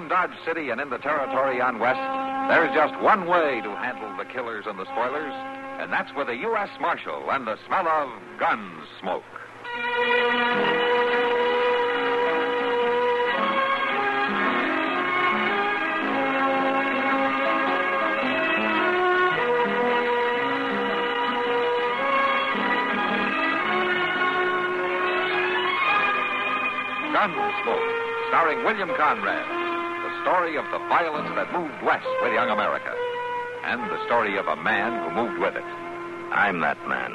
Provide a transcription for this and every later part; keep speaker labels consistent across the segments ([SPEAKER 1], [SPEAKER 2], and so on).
[SPEAKER 1] around Dodge City and in the territory on west, there's just one way to handle the killers and the spoilers, and that's with a U.S. Marshal and the smell of Gunsmoke. Gunsmoke, starring William Conrad, the story of the violence that moved west with young America, and the story of a man who moved with it.
[SPEAKER 2] I'm that man,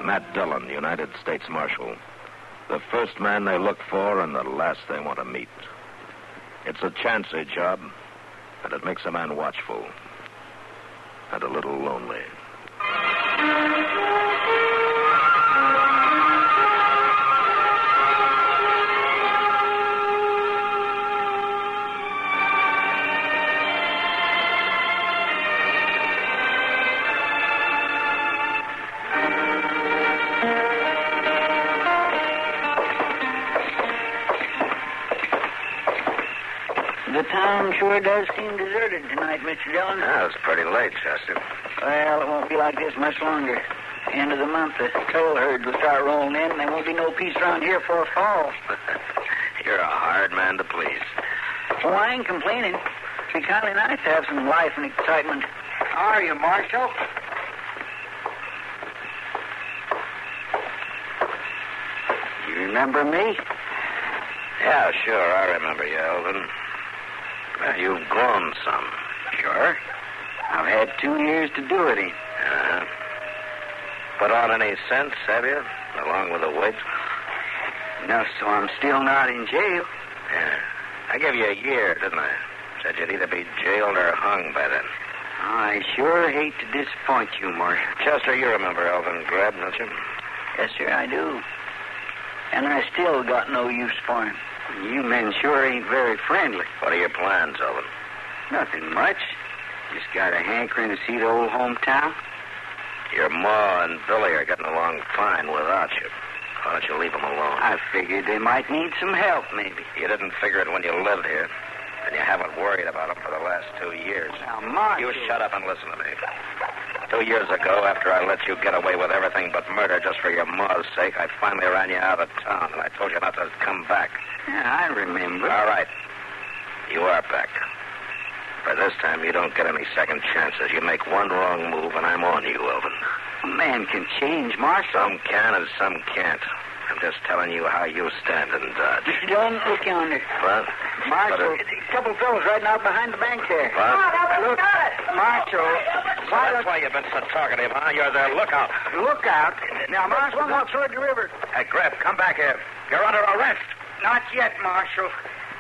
[SPEAKER 2] Matt Dillon, United States Marshal. The first man they look for and the last they want to meet. It's a chancy job, and it makes a man watchful and a little lonely.
[SPEAKER 3] The town sure does seem deserted tonight, Mr. Dillon.
[SPEAKER 4] Yeah, it's pretty late, Chester.
[SPEAKER 3] Well, it won't be like this much longer. End of the month, the trail herds will start rolling in, and there won't be no peace around here for fall.
[SPEAKER 4] You're a hard man to please.
[SPEAKER 3] Well, I ain't complaining. It'd be kind of nice to have some life and excitement. How are you, Marshal? You remember me?
[SPEAKER 4] Yeah, sure, I remember you, Elvin. Well, you've grown some.
[SPEAKER 3] Sure. I've had 2 years to do it.
[SPEAKER 4] Put on any sense, have you? Along with the weight?
[SPEAKER 3] Enough so I'm still not in jail.
[SPEAKER 4] Yeah. I gave you a year, didn't I? Said you'd either be jailed or hung by then.
[SPEAKER 3] I sure hate to disappoint you, Marshal.
[SPEAKER 4] Chester, you remember Elvin Grebb, don't you?
[SPEAKER 3] Yes, sir, I do. And I still got no use for him. You men sure ain't very friendly.
[SPEAKER 4] What are your plans, Elvin?
[SPEAKER 3] Nothing much. Just got a hankering to see the old hometown.
[SPEAKER 4] Your ma and Billy are getting along fine without you. Why don't you leave them alone?
[SPEAKER 3] I figured they might need some help, maybe.
[SPEAKER 4] You didn't figure it when you lived here. And you haven't worried about them for the last 2 years.
[SPEAKER 3] Now, Marshal...
[SPEAKER 4] You shut up and listen to me. 2 years ago, after I let you get away with everything but murder just for your ma's sake, I finally ran you out of town, and I told you not to come back.
[SPEAKER 3] Yeah, I remember.
[SPEAKER 4] All right. You are back. For this time, you don't get any second chances. You make one wrong move, and I'm on you, Elvin.
[SPEAKER 3] A man can change, Marshal.
[SPEAKER 4] Some can and some can't. I'm just telling you how you stand in Dodge.
[SPEAKER 3] Mr. Dillon, look yonder.
[SPEAKER 4] What?
[SPEAKER 3] Marshal, a couple fellows riding out behind the bank there.
[SPEAKER 4] What?
[SPEAKER 3] Look, Marshal.
[SPEAKER 4] So that's why you've been so talkative, huh? You're their lookout.
[SPEAKER 3] Lookout? Now, Marshal, I'm not toward the river.
[SPEAKER 4] Hey, Grebb, come back here. You're under arrest.
[SPEAKER 3] Not yet, Marshal.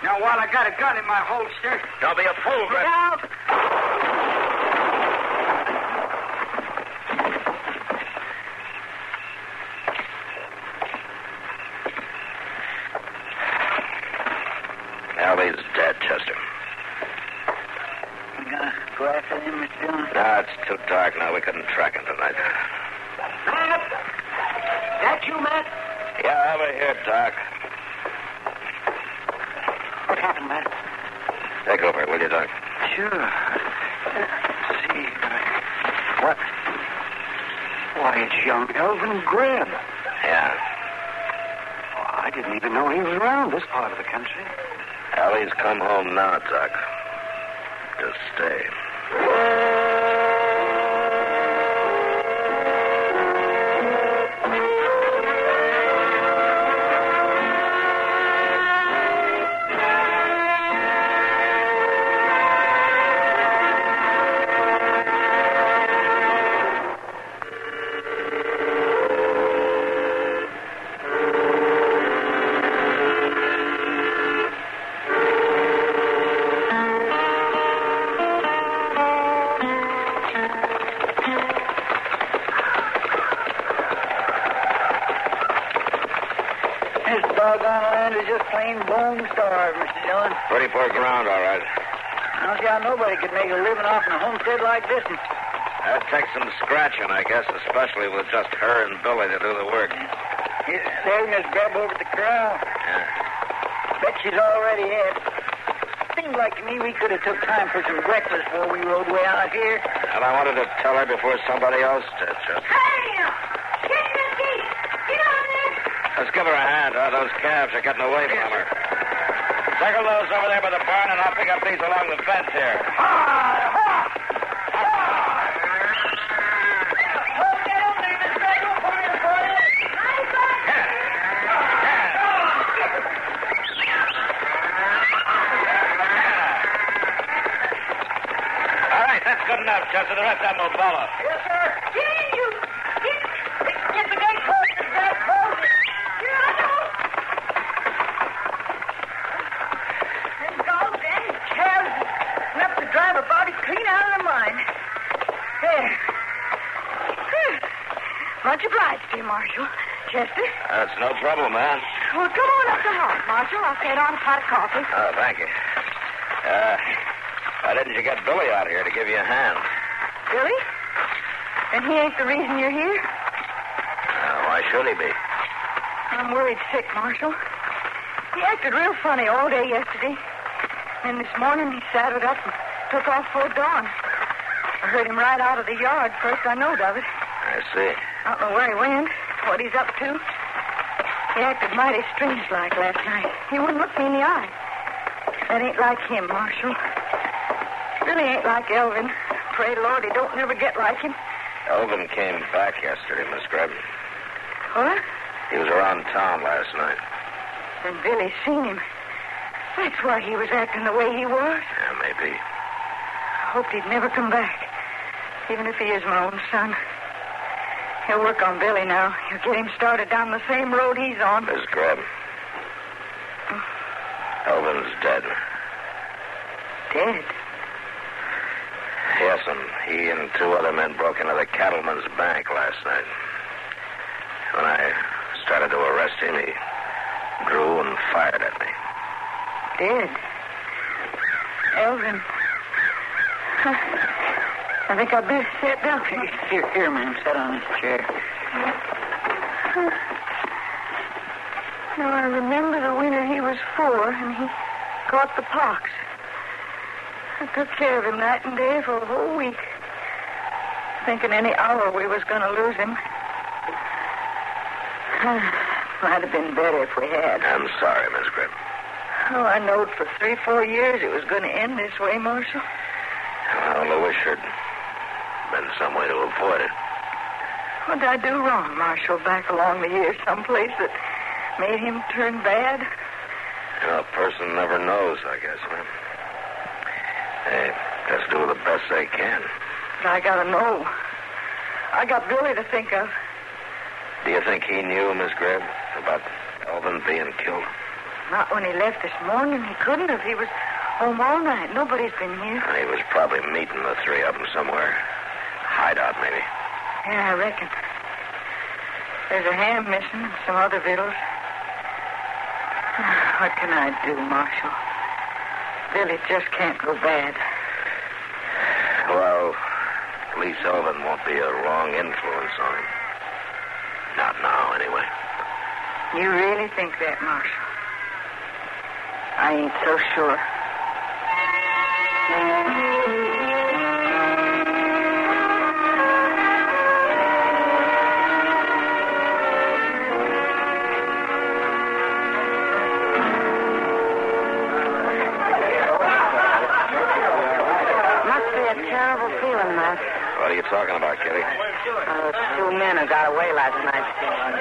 [SPEAKER 3] Now, while I got a gun in my holster...
[SPEAKER 4] Don't be a fool, Grebb.
[SPEAKER 3] Look out!
[SPEAKER 4] Ellie's dead, Chester.
[SPEAKER 3] You gonna go after him, Mr. Dillon?
[SPEAKER 4] No, it's too dark now. We couldn't track him tonight.
[SPEAKER 3] Matt! That you, Matt?
[SPEAKER 4] Yeah, over here, Doc.
[SPEAKER 3] What happened, Matt?
[SPEAKER 4] Take over, will you, Doc?
[SPEAKER 3] Sure. Let's see. What? Why, it's young Elvin Grebb.
[SPEAKER 4] Yeah.
[SPEAKER 3] Oh, I didn't even know he was around this part of the country.
[SPEAKER 4] Ellie's come home now, Doc. To stay.
[SPEAKER 3] Doggone land is just plain bone starved, Mr. Dillon.
[SPEAKER 4] Pretty poor ground, all right.
[SPEAKER 3] I don't see how nobody could make a living off in a homestead like this one.
[SPEAKER 4] That takes some scratching, I guess, especially with just her and Billy to do the work.
[SPEAKER 3] There's Miss Grebb over at the corral.
[SPEAKER 4] Yeah.
[SPEAKER 3] Bet she's already hit. Seems like to me we could have took time for some breakfast before we rode way out here.
[SPEAKER 4] And I wanted to tell her before somebody else did, Chester.
[SPEAKER 5] Hey, get this gate. Get on there.
[SPEAKER 4] Let's give her a hand. Those calves are getting away from her. Circle those over there by the barn, and I'll pick up these along the fence here. That's good enough, Chester. The rest of them will follow.
[SPEAKER 3] Yes, sir.
[SPEAKER 5] Jean, you get the gate closed. That closed. Them dogs and calves enough to drive a body clean out of the mind. There. Much obliged to you, Marshal. Chester?
[SPEAKER 4] That's no trouble, man.
[SPEAKER 5] Well, come on up the house, Marshal. I'll set on a pot of coffee.
[SPEAKER 4] Oh, thank you. Why didn't you get Billy out here to give you a hand?
[SPEAKER 5] Billy? Then he ain't the reason you're here?
[SPEAKER 4] Why should he be?
[SPEAKER 5] I'm worried sick, Marshal. He acted real funny all day yesterday. And this morning he saddled up and took off for dawn. I heard him ride out of the yard. First I knowed of it.
[SPEAKER 4] I see.
[SPEAKER 5] I don't know where he went, what he's up to. He acted mighty strange-like last night. He wouldn't look me in the eye. That ain't like him, Marshal. Really ain't like Elvin. Pray Lord he don't never get like him.
[SPEAKER 4] Elvin came back yesterday, Miss Grebb.
[SPEAKER 5] What?
[SPEAKER 4] He was around town last night.
[SPEAKER 5] Then Billy seen him. That's why he was acting the way he was.
[SPEAKER 4] Yeah, maybe.
[SPEAKER 5] I hoped he'd never come back. Even if he is my own son. He'll work on Billy now. He'll get him started down the same road he's on.
[SPEAKER 4] Miss Grebb. Elvin's dead.
[SPEAKER 5] Dead?
[SPEAKER 4] Yes, and he and two other men broke into the cattleman's bank last night. When I started to arrest him, he drew and fired at me.
[SPEAKER 5] Dead? Elvin. I think I'd better sit down.
[SPEAKER 3] Here, ma'am. Sit on this chair.
[SPEAKER 5] Now, I remember the winter he was 4, and he caught the pox. I took care of him night and day for a whole week, thinking any hour we was going to lose him. Might have been better if we had.
[SPEAKER 4] I'm sorry, Miss Grebb.
[SPEAKER 5] Oh, I knowed for 3-4 years it was going to end this way, Marshal.
[SPEAKER 4] I only wish there'd been some way to avoid it.
[SPEAKER 5] What did I do wrong, Marshal, back along the years, someplace that made him turn bad?
[SPEAKER 4] A person never knows, I guess, man. They just do the best they can.
[SPEAKER 5] But I gotta know. I got Billy to think of.
[SPEAKER 4] Do you think he knew, Miss Grebb, about Elvin being killed?
[SPEAKER 5] Not when he left this morning. He couldn't have. He was home all night. Nobody's been here.
[SPEAKER 4] He was probably meeting the three of them somewhere. Hideout, maybe.
[SPEAKER 5] Yeah, I reckon. There's a ham missing and some other victuals. What can I do, Marshal? Billy just can't go bad.
[SPEAKER 4] Well, at least Elvin won't be a wrong influence on him. Not now, anyway.
[SPEAKER 5] You really think that, Marshal? I ain't so sure.
[SPEAKER 6] Must be a terrible feeling, Matt.
[SPEAKER 4] What are you talking about, Kitty?
[SPEAKER 6] Two men who got away last night,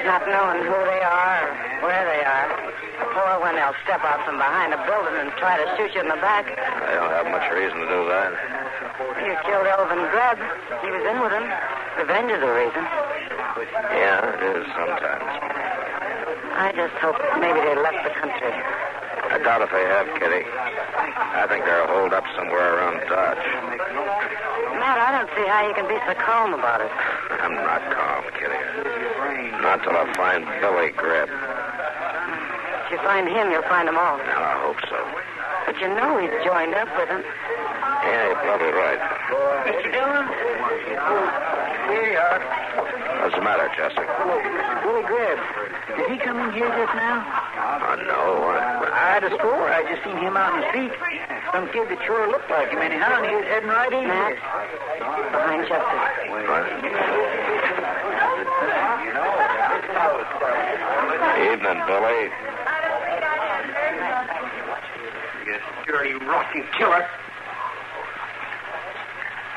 [SPEAKER 6] not knowing who they are or where they are. Or when they'll step out from behind a building and try to shoot you in the back.
[SPEAKER 4] They don't have much reason to do that.
[SPEAKER 6] You killed Elvin Grebb. He was in with him. Revenge is a reason.
[SPEAKER 4] Yeah, it is sometimes.
[SPEAKER 6] I just hope maybe they left the country.
[SPEAKER 4] I doubt if they have, Kitty. I think they're holed up somewhere around Dodge.
[SPEAKER 6] Matt, I don't see how you can be so calm about it.
[SPEAKER 4] I'm not calm, Kitty. Not till I find Billy Grebb.
[SPEAKER 6] If you find him, you'll find them all.
[SPEAKER 4] Well, I hope so.
[SPEAKER 6] But you know he's joined up with them.
[SPEAKER 4] Yeah, you're probably right.
[SPEAKER 3] Mr. Dillon? Here you are.
[SPEAKER 2] What's the matter, Chester?
[SPEAKER 3] Billy Grebb. Did he come in here just now?
[SPEAKER 2] No.
[SPEAKER 3] I'd have swore I just seen him out in the street. Some kid that sure looked like him anyhow, and he was heading right in here.
[SPEAKER 6] Behind Chester.
[SPEAKER 2] Evening, Billy.
[SPEAKER 3] You dirty, rotten killer.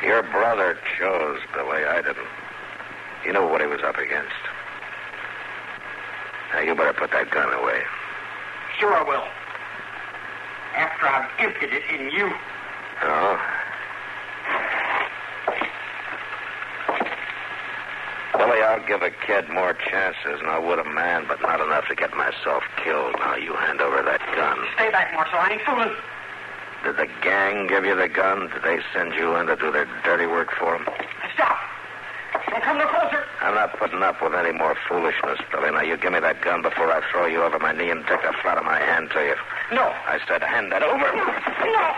[SPEAKER 2] Your brother chose, Billy. I didn't. He knew what he was up against. Now, you better put that gun away.
[SPEAKER 3] Sure I will. After I've emptied it in you.
[SPEAKER 2] Oh? Billy, I'll give a kid more chances than I would a man, but not enough to get myself killed. Now, you hand over that gun.
[SPEAKER 3] Stay back, Marshal. I ain't fooling.
[SPEAKER 2] Did the gang give you the gun? Did they send you in to do their dirty work for them?
[SPEAKER 3] Stop. Don't come no closer.
[SPEAKER 2] I'm not putting up with any more foolishness, Billy. Now, you give me that gun before I throw you over my knee and take the flat of my hand to you.
[SPEAKER 3] No.
[SPEAKER 2] I said hand that over.
[SPEAKER 3] No.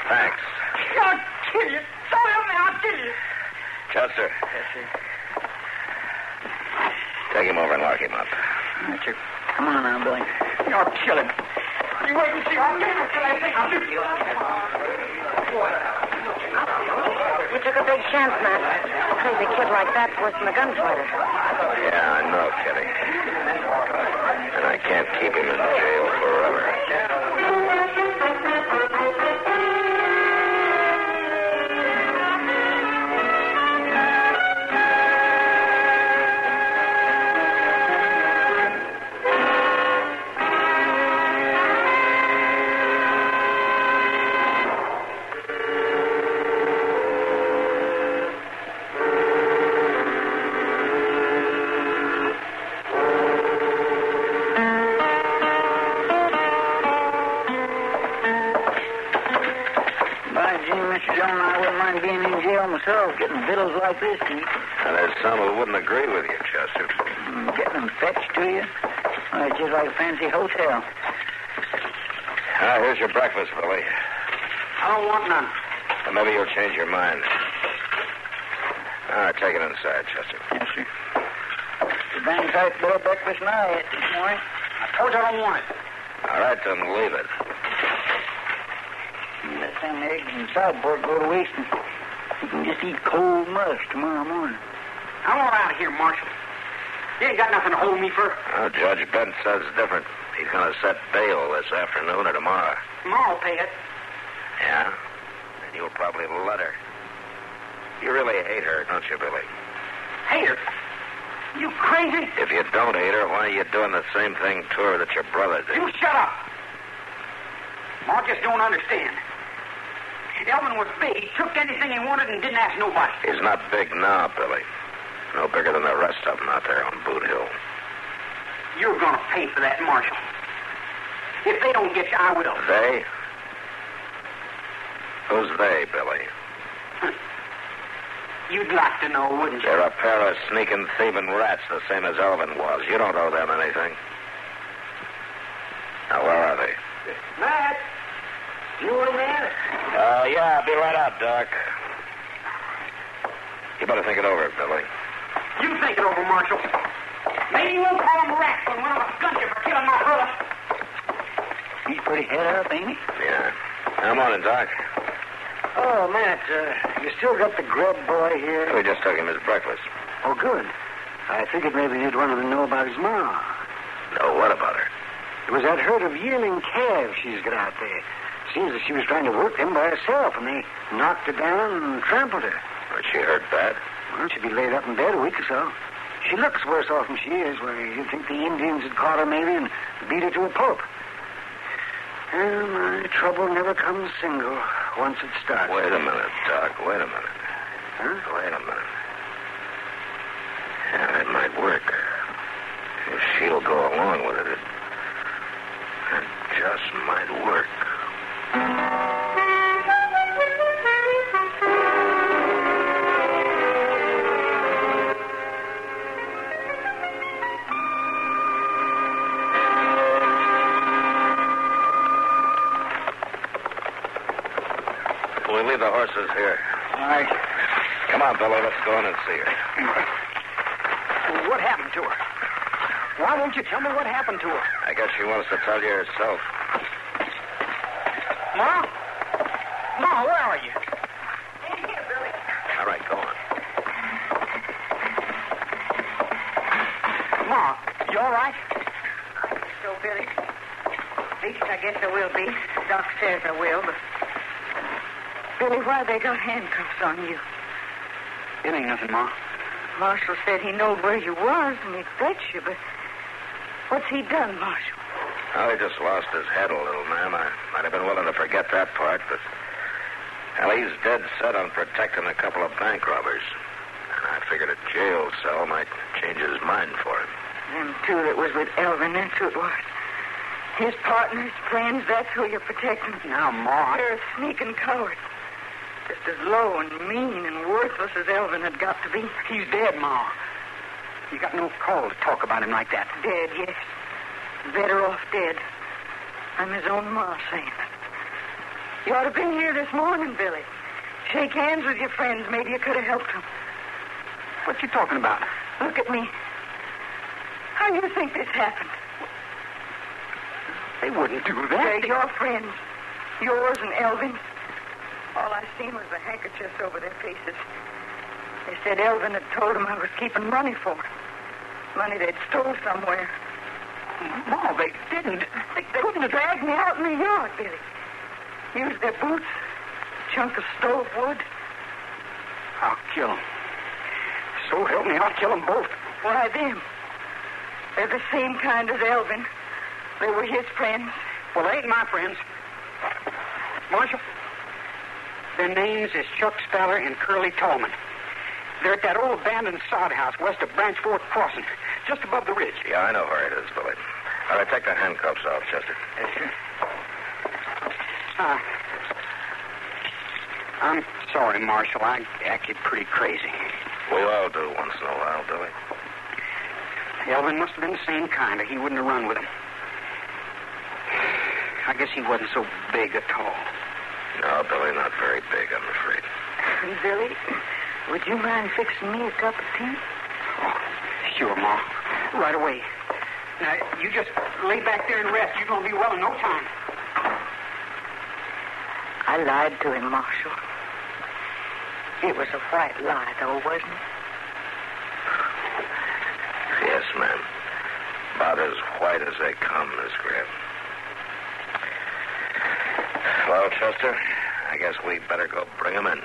[SPEAKER 2] Thanks.
[SPEAKER 3] I'll kill you. So help me, I'll kill you.
[SPEAKER 2] Chester.
[SPEAKER 3] Yes, sir.
[SPEAKER 2] Take him over and lock him up.
[SPEAKER 3] Right, sir. Come on now, Billy. You'll kill him. You wait and see. I'll get him till I think I'll do you.
[SPEAKER 6] You took a big chance, Matt. A crazy kid like that's worse than a gunfighter.
[SPEAKER 2] Yeah, I know, Kitty. And I can't keep him in jail forever.
[SPEAKER 3] Myself, getting victuals like this to eat.
[SPEAKER 2] And there's some who wouldn't agree with you, Chester.
[SPEAKER 3] Getting them fetched to you? Well, it's just like a fancy hotel.
[SPEAKER 2] Here's your breakfast, Billy.
[SPEAKER 3] I don't want none.
[SPEAKER 2] Well, maybe you'll change your mind. Take it inside, Chester.
[SPEAKER 3] Yes, sir. It's a dang sight better breakfast than I ate this morning. I told you I don't want it.
[SPEAKER 2] All right, then leave it.
[SPEAKER 3] Let them eggs and sideboard go to waste. You can just eat cold mush tomorrow morning. I want out of here, Marshal. You ain't got nothing to hold me for.
[SPEAKER 2] Oh, Judge Bent says different. He's going to set bail this afternoon or tomorrow.
[SPEAKER 3] Tomorrow, pay it.
[SPEAKER 2] Yeah? And you'll probably let her. You really hate her, don't you, Billy?
[SPEAKER 3] Hate her? You crazy?
[SPEAKER 2] If you don't hate her, why are you doing the same thing to her that your brother did?
[SPEAKER 3] You shut up. Ma just don't understand. Elvin was big. He took anything he wanted and didn't ask nobody.
[SPEAKER 2] He's not big now, Billy. No bigger than the rest of them out there on Boot Hill.
[SPEAKER 3] You're going to pay for that, Marshal. If they don't get you, I will.
[SPEAKER 2] They? Who's they, Billy?
[SPEAKER 3] You'd like to know, wouldn't you?
[SPEAKER 2] They're a pair of sneaking, thieving rats, the same as Elvin was. You don't owe them anything. Now, where are they?
[SPEAKER 3] Matt! You in there?
[SPEAKER 2] Yeah, I'll be right out, Doc. You better think it over, Billy.
[SPEAKER 3] You think it over, Marshal. Maybe you won't call him rats when one of us guns you for killing my brother. He's pretty head up, ain't he?
[SPEAKER 2] Yeah. Come on in, Doc.
[SPEAKER 3] Oh, Matt, you still got the Grebb boy here?
[SPEAKER 2] We just took him his breakfast.
[SPEAKER 3] Oh, good. I figured maybe you'd want to know about his ma.
[SPEAKER 2] No, what about her?
[SPEAKER 3] It was that herd of yearling calves she's got out there. Seems that she was trying to work them by herself, and they knocked her down and trampled her.
[SPEAKER 2] Was she hurt bad?
[SPEAKER 3] Well, she'd be laid up in bed a week or so. She looks worse off than she is, where you'd think the Indians had caught her maybe and beat her to a pulp. Well, my trouble never comes single once it starts.
[SPEAKER 2] Wait a minute, Doc. Wait a minute.
[SPEAKER 3] Huh?
[SPEAKER 2] Wait a minute. Yeah, that might work. If she'll go along with it, it just might work. We'll leave the horses here.
[SPEAKER 3] All right.
[SPEAKER 2] Come on, Billy. Let's go in and see her.
[SPEAKER 3] What happened to her? Why won't you tell me what happened to her?
[SPEAKER 2] I guess she wants to tell you herself.
[SPEAKER 3] Ma? Ma, where are you?
[SPEAKER 5] In here, Billy.
[SPEAKER 2] All right, go on.
[SPEAKER 3] Ma, you all right?
[SPEAKER 5] I think so, Billy. At least I guess I will be. Doc says I will, but... Billy, why they got handcuffs on you?
[SPEAKER 3] It ain't nothing, Ma.
[SPEAKER 5] Marshal said he knowed where you was and he'd fetch you, but what's he done, Marshal?
[SPEAKER 2] Oh, he just lost his head a little, ma'am. I might have been willing to forget that part, but... Well, he's dead set on protecting a couple of bank robbers. And I figured a jail cell might change his mind for him.
[SPEAKER 5] Them two that was with Elvin, that's who it was. His partners, friends, that's who you're protecting.
[SPEAKER 3] Now, Ma...
[SPEAKER 5] You're a sneaking coward. Just as low and mean and worthless as Elvin had got to be.
[SPEAKER 3] He's dead, Ma. You got no call to talk about him like that.
[SPEAKER 5] Dead, yes. Better off dead. I'm his own ma saying it. You ought to have been here this morning, Billy. Shake hands with your friends. Maybe you could have helped them.
[SPEAKER 3] What you talking about?
[SPEAKER 5] Look at me. How do you think this happened?
[SPEAKER 3] They wouldn't do that.
[SPEAKER 5] They're your friends. Yours and Elvin's. All I seen was the handkerchiefs over their faces. They said Elvin had told them I was keeping money for them. Money they'd stole somewhere.
[SPEAKER 3] No, they didn't.
[SPEAKER 5] They couldn't have dragged me out in the yard, Billy. Used their boots, a chunk of stove wood.
[SPEAKER 3] I'll kill them. So help me, I'll kill them both.
[SPEAKER 5] Why, them? They're the same kind as Elvin. They were his friends.
[SPEAKER 3] Well, they ain't my friends. Marshal, their names is Chuck Speller and Curly Tallman. They're at that old abandoned sod house west of Branch Fork Crossing, just above the ridge.
[SPEAKER 2] Yeah, I know where it is, Billy. All right, take the handcuffs off, Chester.
[SPEAKER 3] Yes, sir. I'm sorry, Marshal. I acted pretty crazy.
[SPEAKER 2] We all do once in a while, Billy.
[SPEAKER 3] Elvin must have been the same kind, or he wouldn't have run with him. I guess he wasn't so big at all.
[SPEAKER 2] No, Billy, not very big, I'm afraid.
[SPEAKER 5] Billy, would you mind fixing me a cup of tea?
[SPEAKER 3] Oh, sure, Ma. Right away. Now, you just lay back there and rest. You're going to be well in no time.
[SPEAKER 5] I lied to him, Marshal. It was a white lie, though, wasn't it?
[SPEAKER 2] Yes, ma'am. About as white as they come, Miss Grebb. Well, Chester, I guess we better go bring him in.